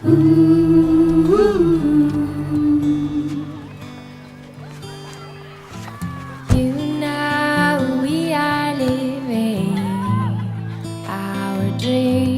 You know we are living our dream.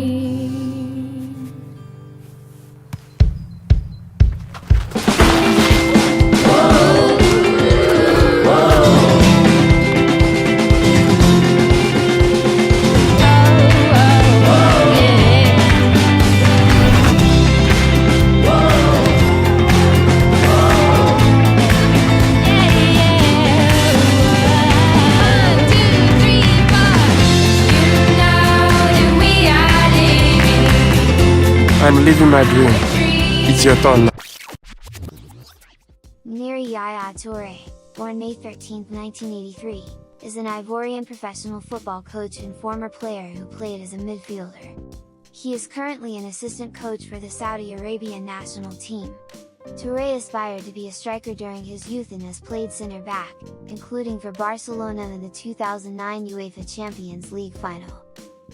I'm living my dream. It's your turn now. Gnégnéri Yaya Touré, born May 13, 1983, is an Ivorian professional football coach and former player who played as a midfielder. He is currently an assistant coach for the Saudi Arabian national team. Touré aspired to be a striker during his youth and has played centre-back, including for Barcelona in the 2009 UEFA Champions League final.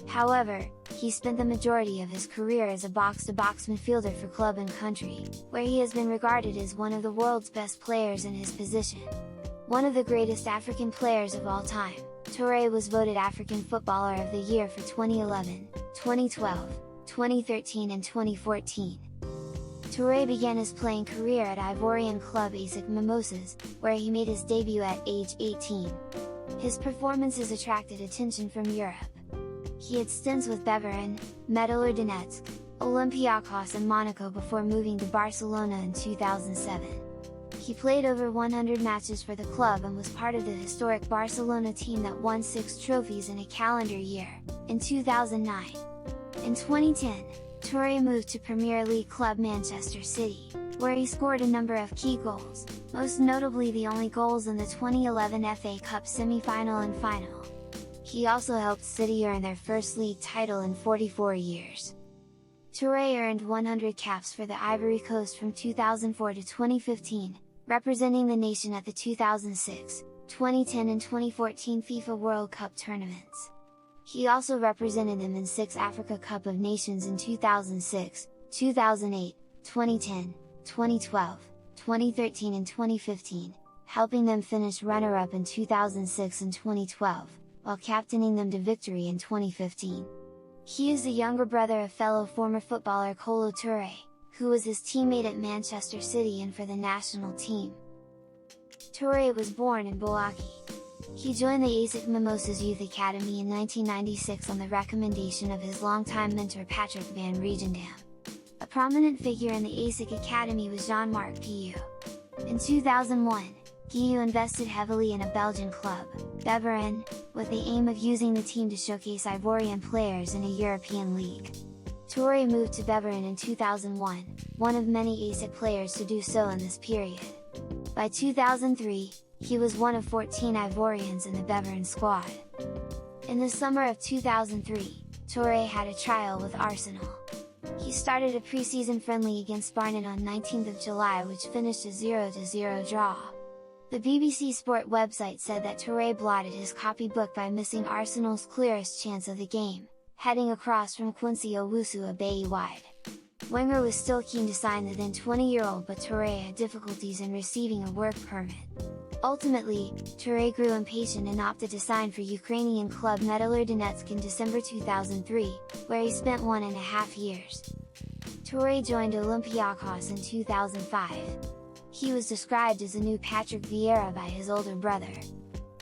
However, he spent the majority of his career as a box-to-box midfielder for club and country, where he has been regarded as one of the world's best players in his position. One of the greatest African players of all time, Touré was voted African Footballer of the Year for 2011, 2012, 2013 and 2014. Touré began his playing career at Ivorian club ASEC Mimosas, where he made his debut at age 18. His performances attracted attention from Europe. He had stints with Ivorian, Midfielder Donetsk, Olympiacos and Monaco before moving to Barcelona in 2007. He played over 100 matches for the club and was part of the historic Barcelona team that won 6 trophies in a calendar year, in 2009. In 2010, Touré moved to Premier League club Manchester City, where he scored a number of key goals, most notably the only goals in the 2011 FA Cup semi-final and final. He also helped City earn their first league title in 44 years. Touré earned 100 caps for the Ivory Coast from 2004 to 2015, representing the nation at the 2006, 2010 and 2014 FIFA World Cup tournaments. He also represented them in 6 Africa Cup of Nations in 2006, 2008, 2010, 2012, 2013 and 2015, helping them finish runner-up in 2006 and 2012, while captaining them to victory in 2015. He is the younger brother of fellow former footballer Kolo Touré, who was his teammate at Manchester City and for the national team. Touré was born in Bouake. He joined the ASEC Mimosas Youth Academy in 1996 on the recommendation of his longtime mentor Patrick van Riegendam. A prominent figure in the ASEC Academy was Jean-Marc Guillou. In 2001, Guillou invested heavily in a Belgian club, Ivorian, with the aim of using the team to showcase Ivorian players in a European league. Touré moved to Ivorian in 2001, one of many ASEC players to do so in this period. By 2003, he was one of 14 Ivorians in the Ivorian squad. In the summer of 2003, Touré had a trial with Arsenal. He started a pre-season friendly against Barnet on 19th of July which finished a 0-0 draw. The BBC Sport website said that Touré blotted his copybook by missing Arsenal's clearest chance of the game, heading across from Quincy Owusu Abayi wide. Wenger was still keen to sign the then 20-year-old but Touré had difficulties in receiving a work permit. Ultimately, Touré grew impatient and opted to sign for Ukrainian club Midfielder Donetsk in December 2003, where he spent 1.5 years. Touré joined Olympiacos in 2005. He was described as a new Patrick Vieira by his older brother.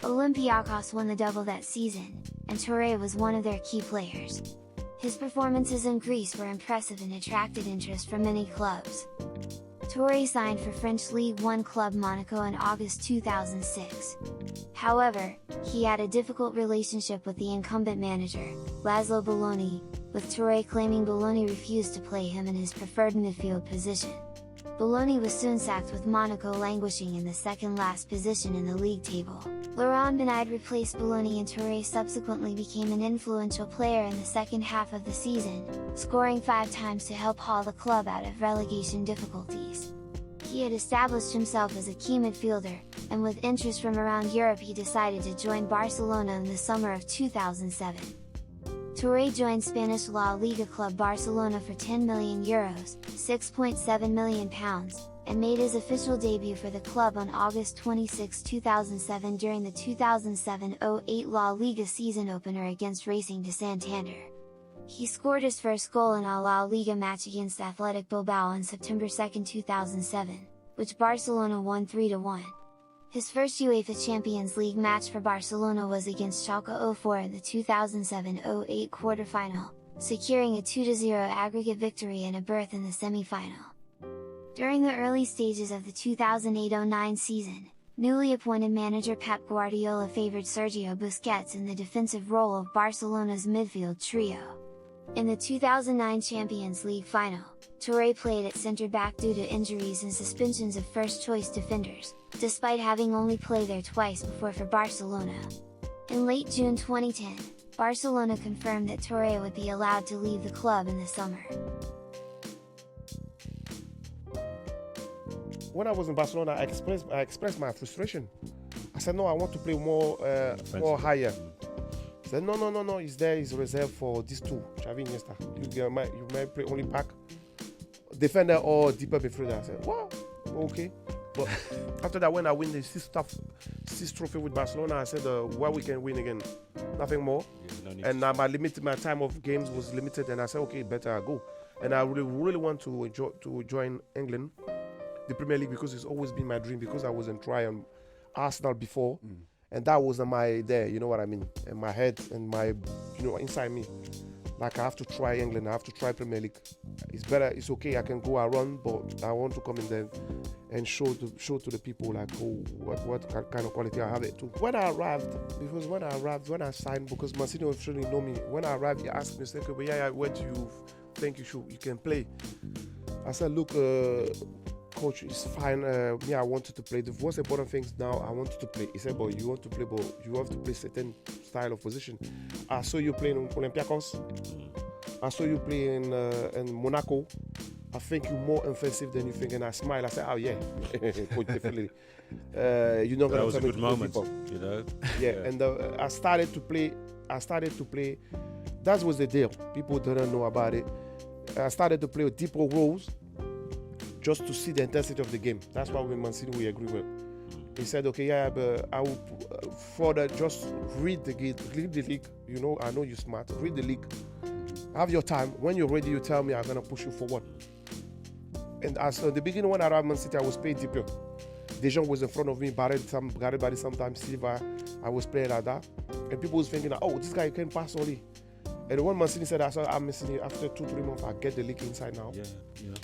Olympiacos won the double that season, and Touré was one of their key players. His performances in Greece were impressive and attracted interest from many clubs. Touré signed for French League One club Monaco in August 2006. However, he had a difficult relationship with the incumbent manager, Laszlo Belloni, with Touré claiming Belloni refused to play him in his preferred midfield position. Belloni was soon sacked with Monaco languishing in the second-last position in the league table. Laurent Bernard replaced Belloni and Touré subsequently became an influential player in the second half of the season, scoring 5 times to help haul the club out of relegation difficulties. He had established himself as a key midfielder, and with interest from around Europe he decided to join Barcelona in the summer of 2007. Touré joined Spanish La Liga club Barcelona for €10 million, £6.7 million, and made his official debut for the club on August 26, 2007 during the 2007-08 La Liga season opener against Racing de Santander. He scored his first goal in a La Liga match against Athletic Bilbao on September 2, 2007, which Barcelona won 3-1. His first UEFA Champions League match for Barcelona was against Schalke 04 in the 2007-08 quarter-final, securing a 2-0 aggregate victory and a berth in the semi-final. During the early stages of the 2008-09 season, newly appointed manager Pep Guardiola favored Sergio Busquets in the defensive role of Barcelona's midfield trio. In the 2009 Champions League final, Touré played at centre-back due to injuries and suspensions of first-choice defenders, despite having only played there twice before for Barcelona. In late June 2010, Barcelona confirmed that Touré would be allowed to leave the club in the summer. When I was in Barcelona, I expressed my frustration. I said, no, I want to play more higher. He said, no, he's there, he's reserved for these two, Xavi, Iniesta. You might play only back, defender or deeper midfielder. I said, what? Okay. But after that, when I win the sixth trophy with Barcelona, I said, what we can win again? Nothing more. Yeah, and my time of games was limited, and I said, okay, better I go. And I really want to join England, the Premier League, because it's always been my dream, because I was in Triumph Arsenal before, and that was you know what I mean, in my head and my, inside me. Like, I have to try England, I have to try Premier League. It's better, it's okay, I can go around, but I want to come in there and show to the people, like, what kind of quality I have it too. When I signed, because Mancini officially know me, when I arrived, he asked me, yeah, where do you think you can play? I said, look, coach, it's fine. I wanted to play. The most important things now, I wanted to play. He said, but you want to play, but you have to play certain style of position. I saw you playing in Olympiacos. I saw you play in Monaco. I think you're more offensive than you think. And I smile. I said, oh yeah, coach, definitely. You're not gonna that was a good moment, Yeah, and I started to play. That was the deal. People didn't know about it. I started to play with deeper roles, just to see the intensity of the game. That's why with Mancini we agree with. He said, okay, yeah, but I will further just read the league. I know you're smart. Read the league. Have your time. When you're ready, you tell me. I'm gonna push you forward. And as at the beginning, when I arrived at Man City, I was playing deeper. Dejan was in front of me. Barry sometimes. Silva, I was playing like that. And people was thinking, oh, this guy can pass only. And when Mancini said, I'm missing it, after 2-3 months, I get the league inside now. Yeah.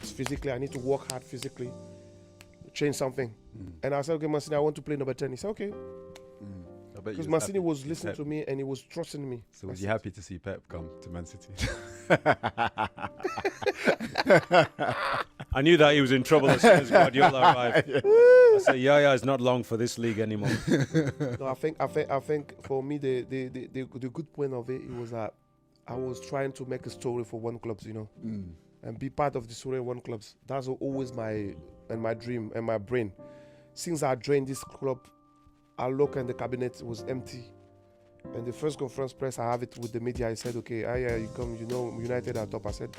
Physically, I need to work hard physically, change something. And I said, okay, Mancini, I want to play number 10. He said, okay. Because Mancini was listening to me and he was trusting me. So was you happy to see Pep come to Man City? I knew that he was in trouble as soon as Guardiola arrived. I said, Yaya is not long for this league anymore. No, I think for me, the good point of it was that I was trying to make a story for one club, and be part of the story of one club. That's always my dream and my brain. Since I joined this club, I look and the cabinet was empty. And the first conference press, I have it with the media. I said, okay, you come, United are top. I said,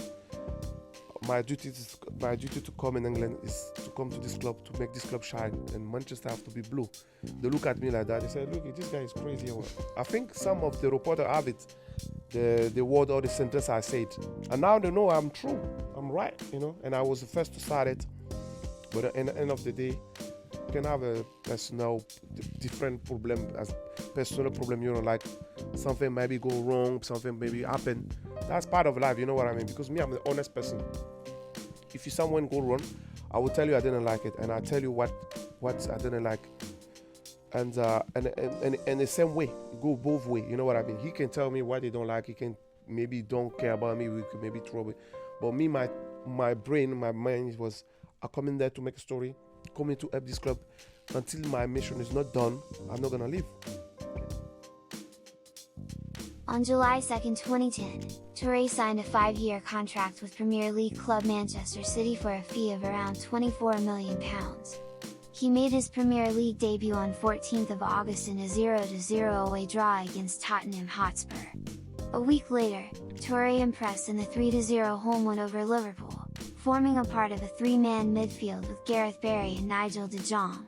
my duty to come in England is to come to this club, to make this club shine, and Manchester have to be blue. They look at me like that. They said, look, this guy is crazy. I think some of the reporters have it, the word or the sentence I said. And now they know I'm true. I'm right, and I was the first to start it. But at the end of the day, you can have a different problem, as personal problem, like something maybe go wrong, something maybe happen. That's part of life, you know what I mean? Because me, I'm an honest person. If someone go wrong, I will tell you I didn't like it, and I tell you what I didn't like. And the same way, go both ways, you know what I mean? He can tell me what he don't like, he can maybe don't care about me, we could maybe trouble. But me, my brain, my mind was, I come in there to make a story, come in to help this club. Until my mission is not done, I'm not gonna leave. On July 2, 2010, Touré signed a 5-year contract with Premier League club Manchester City for a fee of around £24 million. He made his Premier League debut on 14th of August in a 0-0 away draw against Tottenham Hotspur. A week later, Touré impressed in the 3-0 home win over Liverpool, forming a part of a three-man midfield with Gareth Barry and Nigel de Jong.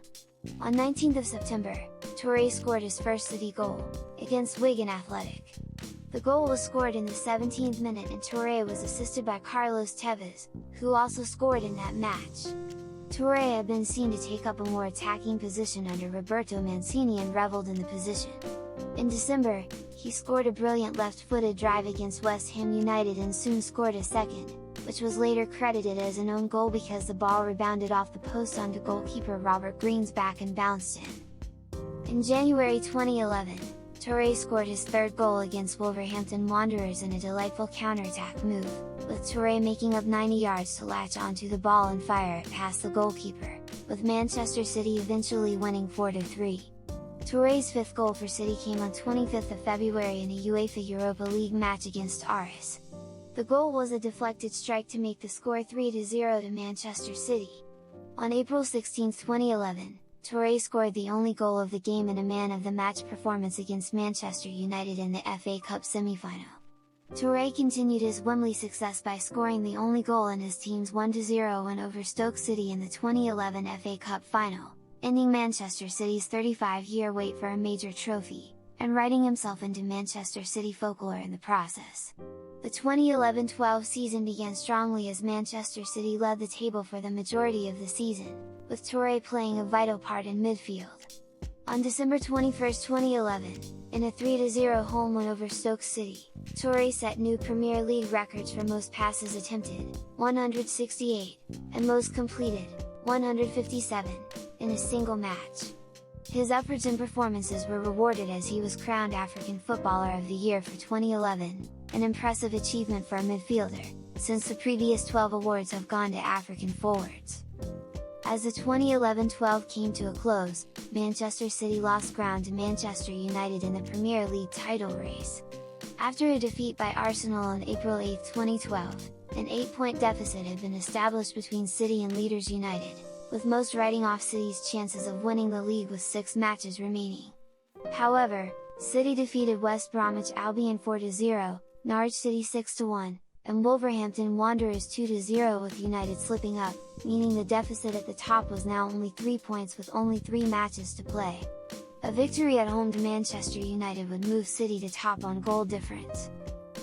On 19th of September, Touré scored his first City goal, against Wigan Athletic. The goal was scored in the 17th minute and Touré was assisted by Carlos Tevez, who also scored in that match. Touré had been seen to take up a more attacking position under Roberto Mancini and revelled in the position. In December, he scored a brilliant left-footed drive against West Ham United and soon scored a second, which was later credited as an own goal because the ball rebounded off the post onto goalkeeper Robert Green's back and bounced in. In January 2011, Touré scored his third goal against Wolverhampton Wanderers in a delightful counter-attack move, with Touré making up 90 yards to latch onto the ball and fire it past the goalkeeper, with Manchester City eventually winning 4-3. Touré's fifth goal for City came on 25th of February in a UEFA Europa League match against Aris. The goal was a deflected strike to make the score 3-0 to Manchester City. On April 16, 2011, Touré scored the only goal of the game in a man-of-the-match performance against Manchester United in the FA Cup semi-final. Touré continued his Wembley success by scoring the only goal in his team's 1-0 win over Stoke City in the 2011 FA Cup final, ending Manchester City's 35-year wait for a major trophy, and writing himself into Manchester City folklore in the process. The 2011-12 season began strongly as Manchester City led the table for the majority of the season, with Touré playing a vital part in midfield. On December 21, 2011, in a 3-0 home win over Stoke City, Touré set new Premier League records for most passes attempted, 168, and most completed, 157, in a single match. His efforts and performances were rewarded as he was crowned African Footballer of the Year for 2011, an impressive achievement for a midfielder, since the previous 12 awards have gone to African forwards. As the 2011-12 came to a close, Manchester City lost ground to Manchester United in the Premier League title race. After a defeat by Arsenal on April 8, 2012, an 8-point deficit had been established between City and leaders United, with most writing off City's chances of winning the league with 6 matches remaining. However, City defeated West Bromwich Albion 4-0, Norwich City 6-1, and Wolverhampton Wanderers 2-0 with United slipping up, meaning the deficit at the top was now only 3 points with only 3 matches to play. A victory at home to Manchester United would move City to top on goal difference.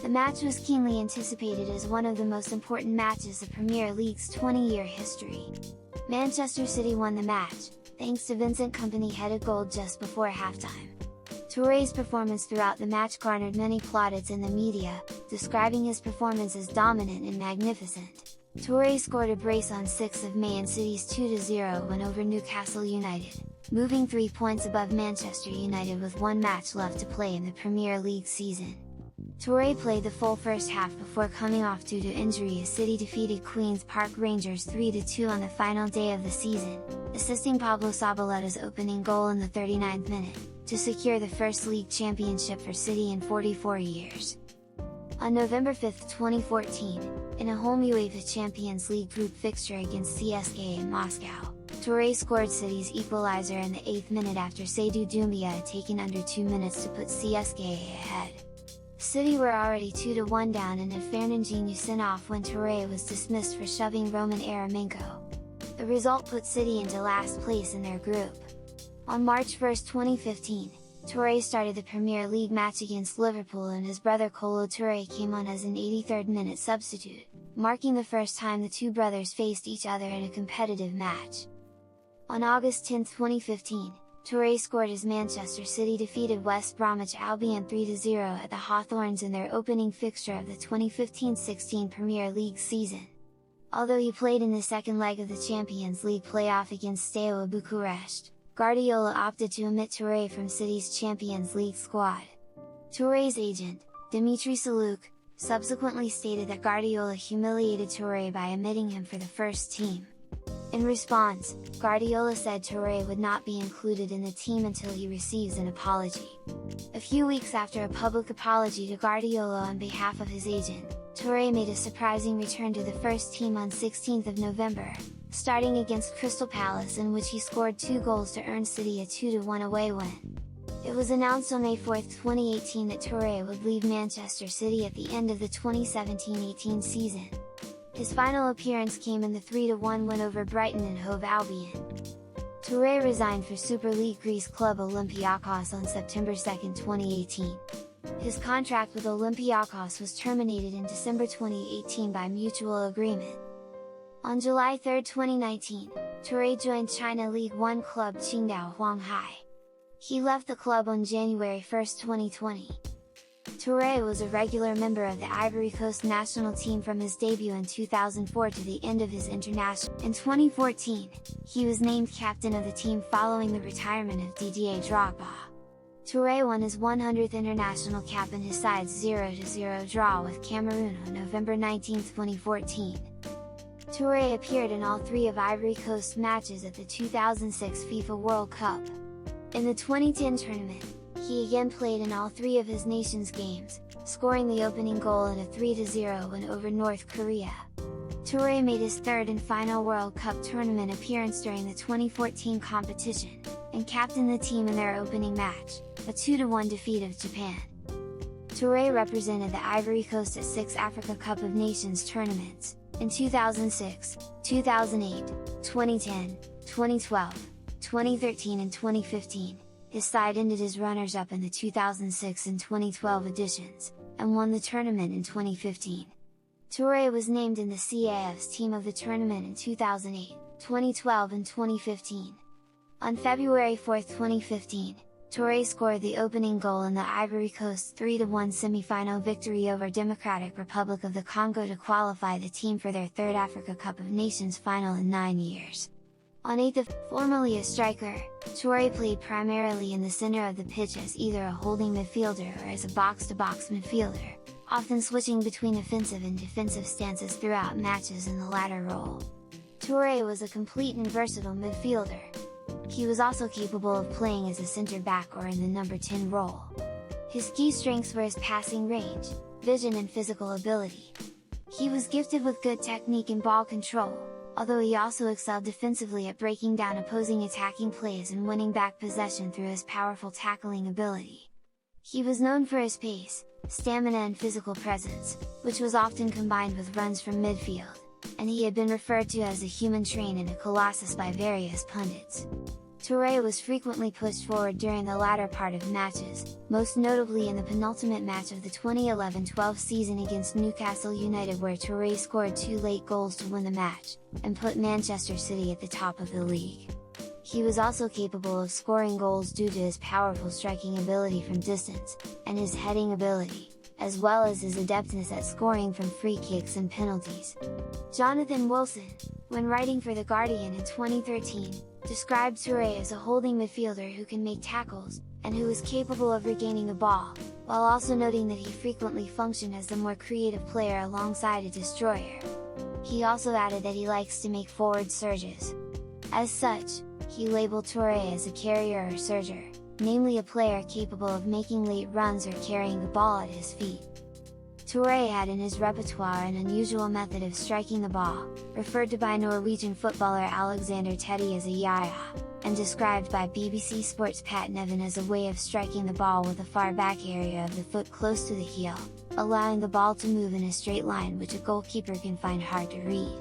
The match was keenly anticipated as one of the most important matches of Premier League's 20-year history. Manchester City won the match, thanks to Vincent Kompany-headed goal just before halftime. Touré's performance throughout the match garnered many plaudits in the media, describing his performance as dominant and magnificent. Touré scored a brace on 6th of May in City's 2-0 win over Newcastle United, moving 3 points above Manchester United with 1 match left to play in the Premier League season. Touré played the full first half before coming off due to injury as City defeated Queen's Park Rangers 3-2 on the final day of the season, assisting Pablo Zabaleta's opening goal in the 39th minute, to secure the first league championship for City in 44 years. On November 5, 2014, in a home UEFA Champions League group fixture against CSKA in Moscow, Touré scored City's equaliser in the 8th minute after Seydou Doumbia had taken under 2 minutes to put CSKA ahead. City were already 2-1 down and had Fernandinho sent off when Touré was dismissed for shoving Roman Aremenko. The result put City into last place in their group. On March 1, 2015, Touré started the Premier League match against Liverpool and his brother Kolo Touré came on as an 83rd minute substitute, marking the first time the two brothers faced each other in a competitive match. On August 10, 2015, Touré scored as Manchester City defeated West Bromwich Albion 3-0 at the Hawthorns in their opening fixture of the 2015-16 Premier League season. Although he played in the second leg of the Champions League playoff against Steaua Bucharest, Guardiola opted to omit Touré from City's Champions League squad. Touré's agent, Dimitri Saluk, subsequently stated that Guardiola humiliated Touré by omitting him for the first team. In response, Guardiola said Touré would not be included in the team until he receives an apology. A few weeks after a public apology to Guardiola on behalf of his agent, Touré made a surprising return to the first team on 16th of November, starting against Crystal Palace in which he scored 2 goals to earn City a 2-1 away win. It was announced on May 4, 2018 that Touré would leave Manchester City at the end of the 2017-18 season. His final appearance came in the 3-1 win over Brighton and Hove Albion. Touré resigned for Super League Greece club Olympiacos on September 2, 2018. His contract with Olympiacos was terminated in December 2018 by mutual agreement. On July 3, 2019, Touré joined China League One club Qingdao Huanghai. He left the club on January 1, 2020. Touré was a regular member of the Ivory Coast national team from his debut in 2004 to the end of his international. In 2014, he was named captain of the team following the retirement of Didier Drogba. Touré won his 100th international cap in his side's 0-0 draw with Cameroon on November 19, 2014. Touré appeared in all three of Ivory Coast's matches at the 2006 FIFA World Cup. In the 2010 tournament, he again played in all three of his nation's games, scoring the opening goal in a 3-0 win over North Korea. Touré made his third and final World Cup tournament appearance during the 2014 competition, and captained the team in their opening match, a 2-1 defeat of Japan. Touré represented the Ivory Coast at 6 Africa Cup of Nations tournaments, in 2006, 2008, 2010, 2012, 2013 and 2015. His side ended as runners-up in the 2006 and 2012 editions, and won the tournament in 2015. Touré was named in the CAF's Team of the Tournament in 2008, 2012 and 2015. On February 4, 2015, Touré scored the opening goal in the Ivory Coast's 3-1 semi-final victory over Democratic Republic of the Congo to qualify the team for their third Africa Cup of Nations final in 9 years. On 8th of, formerly a striker, Touré played primarily in the center of the pitch as either a holding midfielder or as a box-to-box midfielder, often switching between offensive and defensive stances throughout matches in the latter role. Touré was a complete and versatile midfielder. He was also capable of playing as a centre-back or in the number 10 role. His key strengths were his passing range, vision and physical ability. He was gifted with good technique and ball control, although he also excelled defensively at breaking down opposing attacking plays and winning back possession through his powerful tackling ability. He was known for his pace, stamina and physical presence, which was often combined with runs from midfield, and he had been referred to as a human train and a colossus by various pundits. Touré was frequently pushed forward during the latter part of matches, most notably in the penultimate match of the 2011-12 season against Newcastle United where Touré scored 2 late goals to win the match, and put Manchester City at the top of the league. He was also capable of scoring goals due to his powerful striking ability from distance, and his heading ability, as well as his adeptness at scoring from free kicks and penalties. Jonathan Wilson, when writing for The Guardian in 2013, described Touré as a holding midfielder who can make tackles, and who is capable of regaining the ball, while also noting that he frequently functioned as the more creative player alongside a destroyer. He also added that he likes to make forward surges. As such, he labeled Touré as a carrier or surger, namely a player capable of making late runs or carrying the ball at his feet. Touré had in his repertoire an unusual method of striking the ball, referred to by Norwegian footballer Alexander Teddy as a yaya, and described by BBC Sports' Pat Nevin as a way of striking the ball with the far back area of the foot close to the heel, allowing the ball to move in a straight line which a goalkeeper can find hard to read.